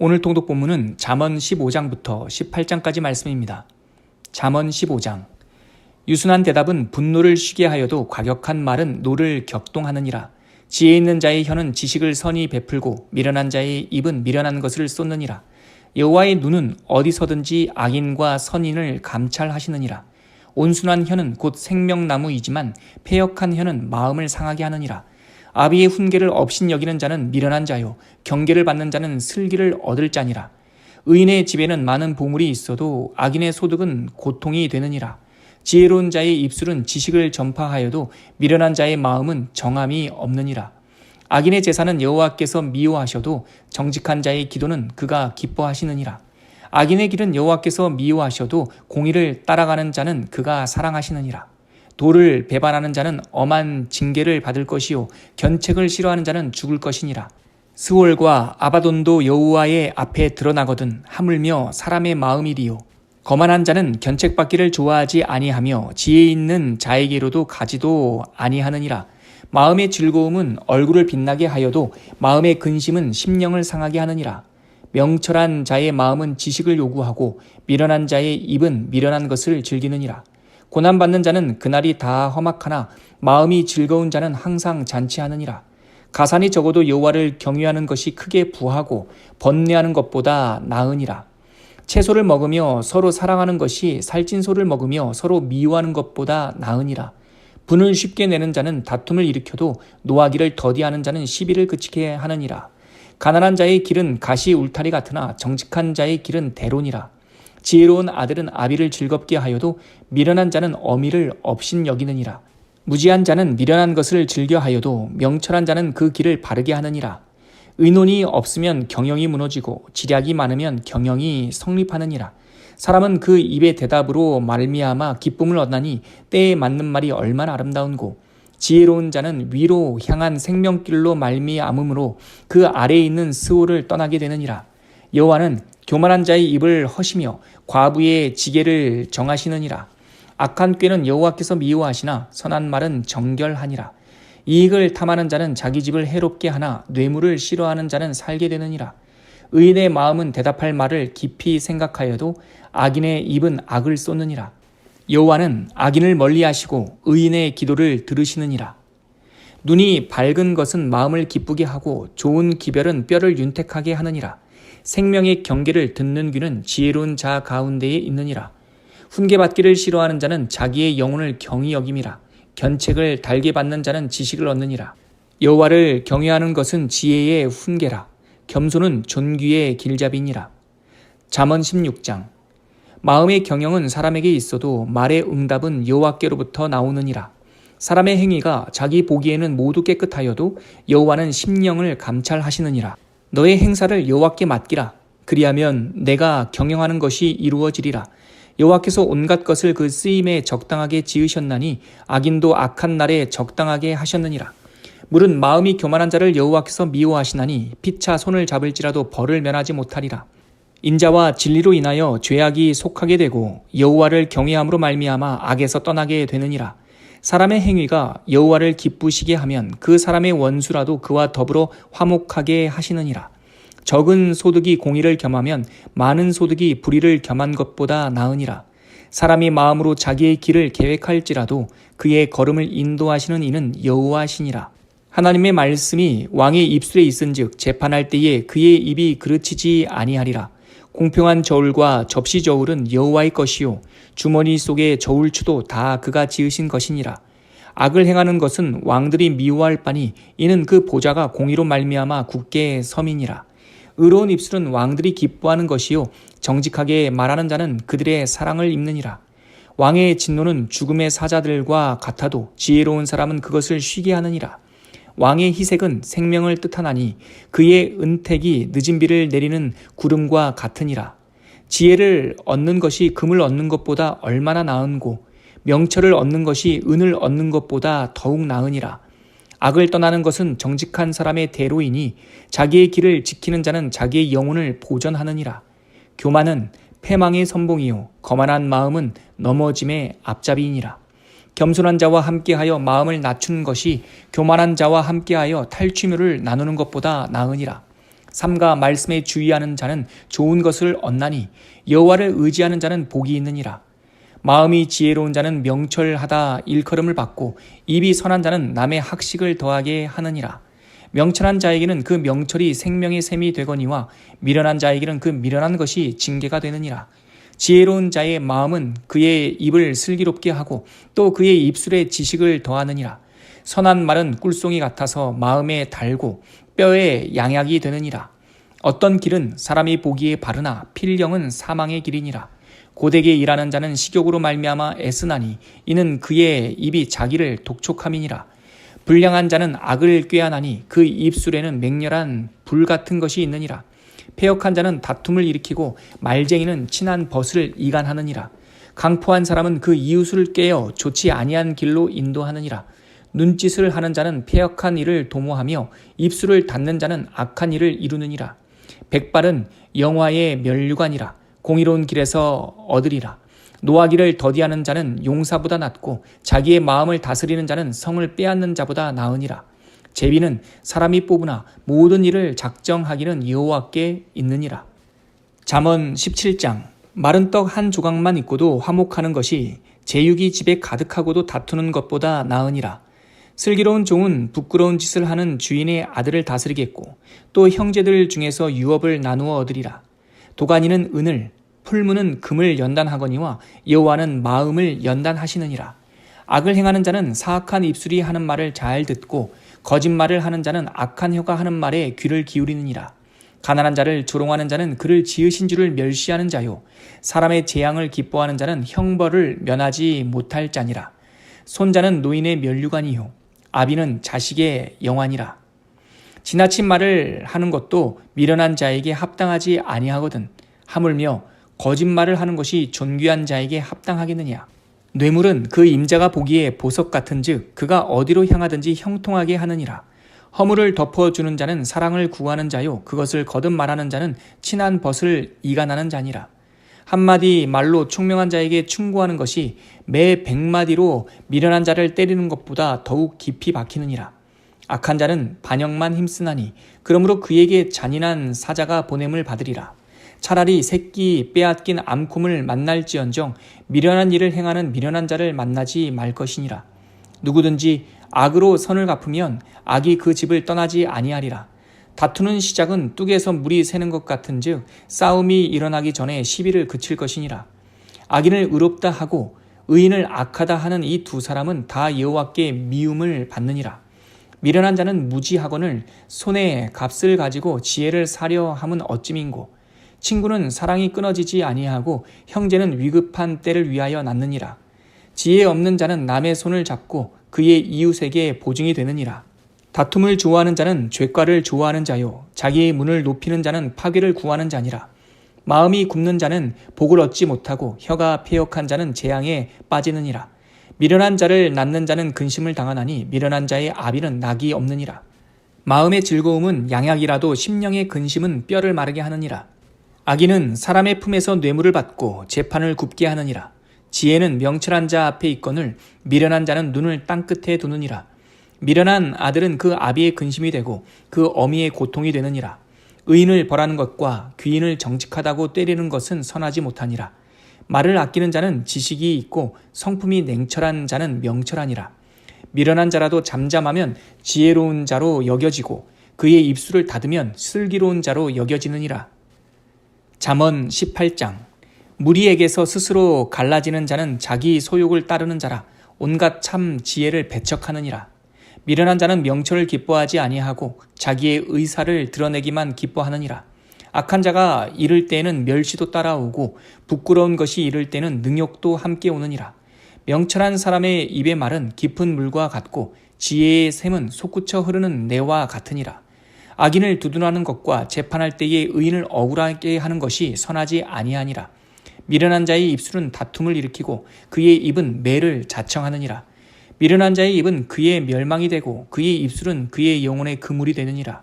오늘 통독 본문은 잠언 15장부터 18장까지 말씀입니다. 잠언 15장. 유순한 대답은 분노를 쉬게 하여도 과격한 말은 노를 격동하느니라. 지혜 있는 자의 혀는 지식을 선히 베풀고 미련한 자의 입은 미련한 것을 쏟느니라. 여호와의 눈은 어디서든지 악인과 선인을 감찰하시느니라. 온순한 혀는 곧 생명나무이지만 패역한 혀는 마음을 상하게 하느니라. 아비의 훈계를 업신여기는 자는 미련한 자요 경계를 받는 자는 슬기를 얻을 자니라. 의인의 집에는 많은 보물이 있어도 악인의 소득은 고통이 되느니라. 지혜로운 자의 입술은 지식을 전파하여도 미련한 자의 마음은 정함이 없느니라. 악인의 제사는 여호와께서 미워하셔도 정직한 자의 기도는 그가 기뻐하시느니라. 악인의 길은 여호와께서 미워하셔도 공의를 따라가는 자는 그가 사랑하시느니라. 도를 배반하는 자는 엄한 징계를 받을 것이요 견책을 싫어하는 자는 죽을 것이니라. 스올과 아바돈도 여호와의 앞에 드러나거든 하물며 사람의 마음이리요. 거만한 자는 견책받기를 좋아하지 아니하며 지혜 있는 자에게로도 가지도 아니하느니라. 마음의 즐거움은 얼굴을 빛나게 하여도 마음의 근심은 심령을 상하게 하느니라. 명철한 자의 마음은 지식을 요구하고 미련한 자의 입은 미련한 것을 즐기느니라. 고난받는 자는 그날이 다 험악하나 마음이 즐거운 자는 항상 잔치하느니라. 가산이 적어도 여호와를 경외하는 것이 크게 부하고 번뇌하는 것보다 나으니라. 채소를 먹으며 서로 사랑하는 것이 살찐 소를 먹으며 서로 미워하는 것보다 나으니라. 분을 쉽게 내는 자는 다툼을 일으켜도 노하기를 더디하는 자는 시비를 그치게 하느니라. 가난한 자의 길은 가시 울타리 같으나 정직한 자의 길은 대론이라. 지혜로운 아들은 아비를 즐겁게 하여도 미련한 자는 어미를 업신여기느니라. 무지한 자는 미련한 것을 즐겨 하여도 명철한 자는 그 길을 바르게 하느니라. 의논이 없으면 경영이 무너지고 지략이 많으면 경영이 성립하느니라. 사람은 그 입의 대답으로 말미암아 기쁨을 얻나니 때에 맞는 말이 얼마나 아름다운고. 지혜로운 자는 위로 향한 생명길로 말미암음으로 그 아래에 있는 스올을 떠나게 되느니라. 여호와는 교만한 자의 입을 허시며 과부의 지계를 정하시느니라. 악한 꾀는 여호와께서 미워하시나 선한 말은 정결하니라. 이익을 탐하는 자는 자기 집을 해롭게 하나 뇌물을 싫어하는 자는 살게 되느니라. 의인의 마음은 대답할 말을 깊이 생각하여도 악인의 입은 악을 쏟느니라. 여호와는 악인을 멀리하시고 의인의 기도를 들으시느니라. 눈이 밝은 것은 마음을 기쁘게 하고 좋은 기별은 뼈를 윤택하게 하느니라. 생명의 경계를 듣는 귀는 지혜로운 자 가운데에 있느니라. 훈계받기를 싫어하는 자는 자기의 영혼을 경히 여김이라. 견책을 달게 받는 자는 지식을 얻느니라. 여호와를 경외하는 것은 지혜의 훈계라. 겸손은 존귀의 길잡이니라. 잠언 16장. 마음의 경영은 사람에게 있어도 말의 응답은 여호와께로부터 나오느니라. 사람의 행위가 자기 보기에는 모두 깨끗하여도 여호와는 심령을 감찰하시느니라. 너의 행사를 여호와께 맡기라. 그리하면 내가 경영하는 것이 이루어지리라. 여호와께서 온갖 것을 그 쓰임에 적당하게 지으셨나니 악인도 악한 날에 적당하게 하셨느니라. 물은 마음이 교만한 자를 여호와께서 미워하시나니 피차 손을 잡을지라도 벌을 면하지 못하리라. 인자와 진리로 인하여 죄악이 속하게 되고 여호와를 경외함으로 말미암아 악에서 떠나게 되느니라. 사람의 행위가 여호와를 기쁘시게 하면 그 사람의 원수라도 그와 더불어 화목하게 하시느니라. 적은 소득이 공의를 겸하면 많은 소득이 불의를 겸한 것보다 나으니라. 사람이 마음으로 자기의 길을 계획할지라도 그의 걸음을 인도하시는 이는 여호와시니라. 하나님의 말씀이 왕의 입술에 있은즉 재판할 때에 그의 입이 그르치지 아니하리라. 공평한 저울과 접시 저울은 여호와의 것이요 주머니 속의 저울추도 다 그가 지으신 것이니라. 악을 행하는 것은 왕들이 미워할 바니 이는 그 보좌가 공의로 말미암아 굳게 섬이니라. 의로운 입술은 왕들이 기뻐하는 것이요 정직하게 말하는 자는 그들의 사랑을 입느니라. 왕의 진노는 죽음의 사자들과 같아도 지혜로운 사람은 그것을 쉬게 하느니라. 왕의 희색은 생명을 뜻하나니 그의 은택이 늦은 비를 내리는 구름과 같으니라. 지혜를 얻는 것이 금을 얻는 것보다 얼마나 나은고 명철을 얻는 것이 은을 얻는 것보다 더욱 나으니라. 악을 떠나는 것은 정직한 사람의 대로이니 자기의 길을 지키는 자는 자기의 영혼을 보전하느니라. 교만은 패망의 선봉이요 거만한 마음은 넘어짐의 앞잡이이니라. 겸손한 자와 함께하여 마음을 낮추는 것이 교만한 자와 함께하여 탈취물을 나누는 것보다 나으니라. 삼가 말씀에 주의하는 자는 좋은 것을 얻나니 여호와를 의지하는 자는 복이 있느니라. 마음이 지혜로운 자는 명철하다 일컬음을 받고 입이 선한 자는 남의 학식을 더하게 하느니라. 명철한 자에게는 그 명철이 생명의 샘이 되거니와 미련한 자에게는 그 미련한 것이 징계가 되느니라. 지혜로운 자의 마음은 그의 입을 슬기롭게 하고 또 그의 입술에 지식을 더하느니라. 선한 말은 꿀송이 같아서 마음에 달고 뼈에 양약이 되느니라. 어떤 길은 사람이 보기에 바르나 필령은 사망의 길이니라. 고되게 일하는 자는 식욕으로 말미암아 애쓰나니 이는 그의 입이 자기를 독촉함이니라. 불량한 자는 악을 꾀하나니 그 입술에는 맹렬한 불 같은 것이 있느니라. 패역한 자는 다툼을 일으키고 말쟁이는 친한 벗을 이간하느니라. 강포한 사람은 그 이웃을 깨어 좋지 아니한 길로 인도하느니라. 눈짓을 하는 자는 패역한 일을 도모하며 입술을 닫는 자는 악한 일을 이루느니라. 백발은 영화의 면류관이라. 공의로운 길에서 얻으리라. 노하기를 더디하는 자는 용사보다 낫고 자기의 마음을 다스리는 자는 성을 빼앗는 자보다 나으니라. 제비는 사람이 뽑으나 모든 일을 작정하기는 여호와께 있느니라. 잠언 17장. 마른 떡 한 조각만 있고도 화목하는 것이 제육이 집에 가득하고도 다투는 것보다 나으니라. 슬기로운 종은 부끄러운 짓을 하는 주인의 아들을 다스리겠고 또 형제들 중에서 유업을 나누어 얻으리라. 도가니는 은을, 풀무는 금을 연단하거니와 여호와는 마음을 연단하시느니라. 악을 행하는 자는 사악한 입술이 하는 말을 잘 듣고 거짓말을 하는 자는 악한 혀가 하는 말에 귀를 기울이느니라. 가난한 자를 조롱하는 자는 그를 지으신 줄을 멸시하는 자요 사람의 재앙을 기뻐하는 자는 형벌을 면하지 못할 자니라. 손자는 노인의 면류관이요 아비는 자식의 영환이라. 지나친 말을 하는 것도 미련한 자에게 합당하지 아니하거든 하물며 거짓말을 하는 것이 존귀한 자에게 합당하겠느냐. 뇌물은 그 임자가 보기에 보석 같은즉 그가 어디로 향하든지 형통하게 하느니라. 허물을 덮어주는 자는 사랑을 구하는 자요 그것을 거듭 말하는 자는 친한 벗을 이간하는 자니라. 한마디 말로 총명한 자에게 충고하는 것이 매 100마디로 미련한 자를 때리는 것보다 더욱 깊이 박히느니라. 악한 자는 반역만 힘쓰나니 그러므로 그에게 잔인한 사자가 보냄을 받으리라. 차라리 새끼 빼앗긴 암콤을 만날지언정 미련한 일을 행하는 미련한 자를 만나지 말 것이니라. 누구든지 악으로 선을 갚으면 악이 그 집을 떠나지 아니하리라. 다투는 시작은 뚝에서 물이 새는 것 같은즉 싸움이 일어나기 전에 시비를 그칠 것이니라. 악인을 의롭다 하고 의인을 악하다 하는 이 두 사람은 다 여호와께 미움을 받느니라. 미련한 자는 무지하거늘 손에 값을 가지고 지혜를 사려 함은 어찌민고. 친구는 사랑이 끊어지지 아니하고 형제는 위급한 때를 위하여 낳느니라. 지혜 없는 자는 남의 손을 잡고 그의 이웃에게 보증이 되느니라. 다툼을 좋아하는 자는 죄과를 좋아하는 자요 자기의 문을 높이는 자는 파괴를 구하는 자니라. 마음이 굽는 자는 복을 얻지 못하고 혀가 패역한 자는 재앙에 빠지느니라. 미련한 자를 낳는 자는 근심을 당하나니 미련한 자의 아비는 낙이 없느니라. 마음의 즐거움은 양약이라도 심령의 근심은 뼈를 마르게 하느니라. 악인은 사람의 품에서 뇌물을 받고 재판을 굽게 하느니라. 지혜는 명철한 자 앞에 있거늘 미련한 자는 눈을 땅끝에 두느니라. 미련한 아들은 그 아비의 근심이 되고 그 어미의 고통이 되느니라. 의인을 벌하는 것과 귀인을 정직하다고 때리는 것은 선하지 못하니라. 말을 아끼는 자는 지식이 있고 성품이 냉철한 자는 명철하니라. 미련한 자라도 잠잠하면 지혜로운 자로 여겨지고 그의 입술을 닫으면 슬기로운 자로 여겨지느니라. 잠언 18장. 무리에게서 스스로 갈라지는 자는 자기 소욕을 따르는 자라. 온갖 참 지혜를 배척하느니라. 미련한 자는 명철을 기뻐하지 아니하고 자기의 의사를 드러내기만 기뻐하느니라. 악한 자가 이를 때에는 멸시도 따라오고 부끄러운 것이 이를 때는 능욕도 함께 오느니라. 명철한 사람의 입의 말은 깊은 물과 같고 지혜의 샘은 솟구쳐 흐르는 내와 같으니라. 악인을 두둔하는 것과 재판할 때에 의인을 억울하게 하는 것이 선하지 아니하니라. 미련한 자의 입술은 다툼을 일으키고 그의 입은 매를 자청하느니라. 미련한 자의 입은 그의 멸망이 되고 그의 입술은 그의 영혼의 그물이 되느니라.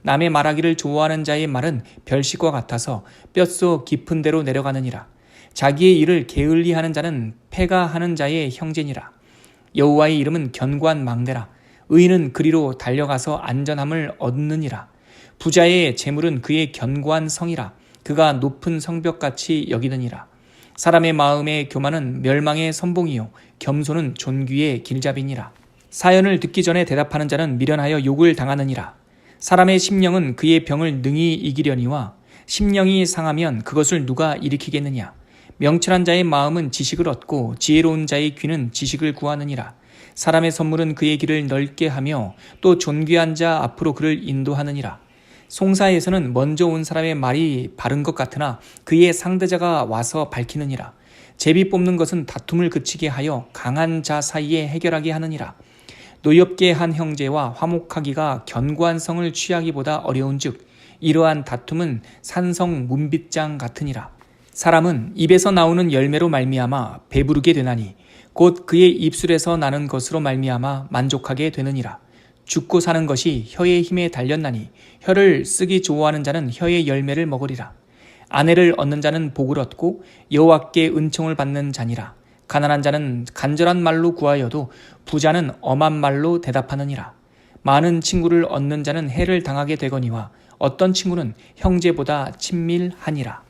남의 말하기를 좋아하는 자의 말은 별식과 같아서 뼛속 깊은 데로 내려가느니라. 자기의 일을 게을리하는 자는 패가 하는 자의 형제니라. 여호와의 이름은 견고한 망대라. 의인은 그리로 달려가서 안전함을 얻느니라. 부자의 재물은 그의 견고한 성이라 그가 높은 성벽같이 여기느니라. 사람의 마음의 교만은 멸망의 선봉이요 겸손은 존귀의 길잡이니라. 사연을 듣기 전에 대답하는 자는 미련하여 욕을 당하느니라. 사람의 심령은 그의 병을 능히 이기려니와 심령이 상하면 그것을 누가 일으키겠느냐. 명철한 자의 마음은 지식을 얻고 지혜로운 자의 귀는 지식을 구하느니라. 사람의 선물은 그의 길을 넓게 하며 또 존귀한 자 앞으로 그를 인도하느니라. 송사에서는 먼저 온 사람의 말이 바른 것 같으나 그의 상대자가 와서 밝히느니라. 제비 뽑는 것은 다툼을 그치게 하여 강한 자 사이에 해결하게 하느니라. 노엽게 한 형제와 화목하기가 견고한 성을 취하기보다 어려운즉 이러한 다툼은 산성 문빗장 같으니라. 사람은 입에서 나오는 열매로 말미암아 배부르게 되나니 곧 그의 입술에서 나는 것으로 말미암아 만족하게 되느니라. 죽고 사는 것이 혀의 힘에 달렸나니 혀를 쓰기 좋아하는 자는 혀의 열매를 먹으리라. 아내를 얻는 자는 복을 얻고 여호와께 은총을 받는 자니라. 가난한 자는 간절한 말로 구하여도 부자는 엄한 말로 대답하느니라. 많은 친구를 얻는 자는 해를 당하게 되거니와 어떤 친구는 형제보다 친밀하니라.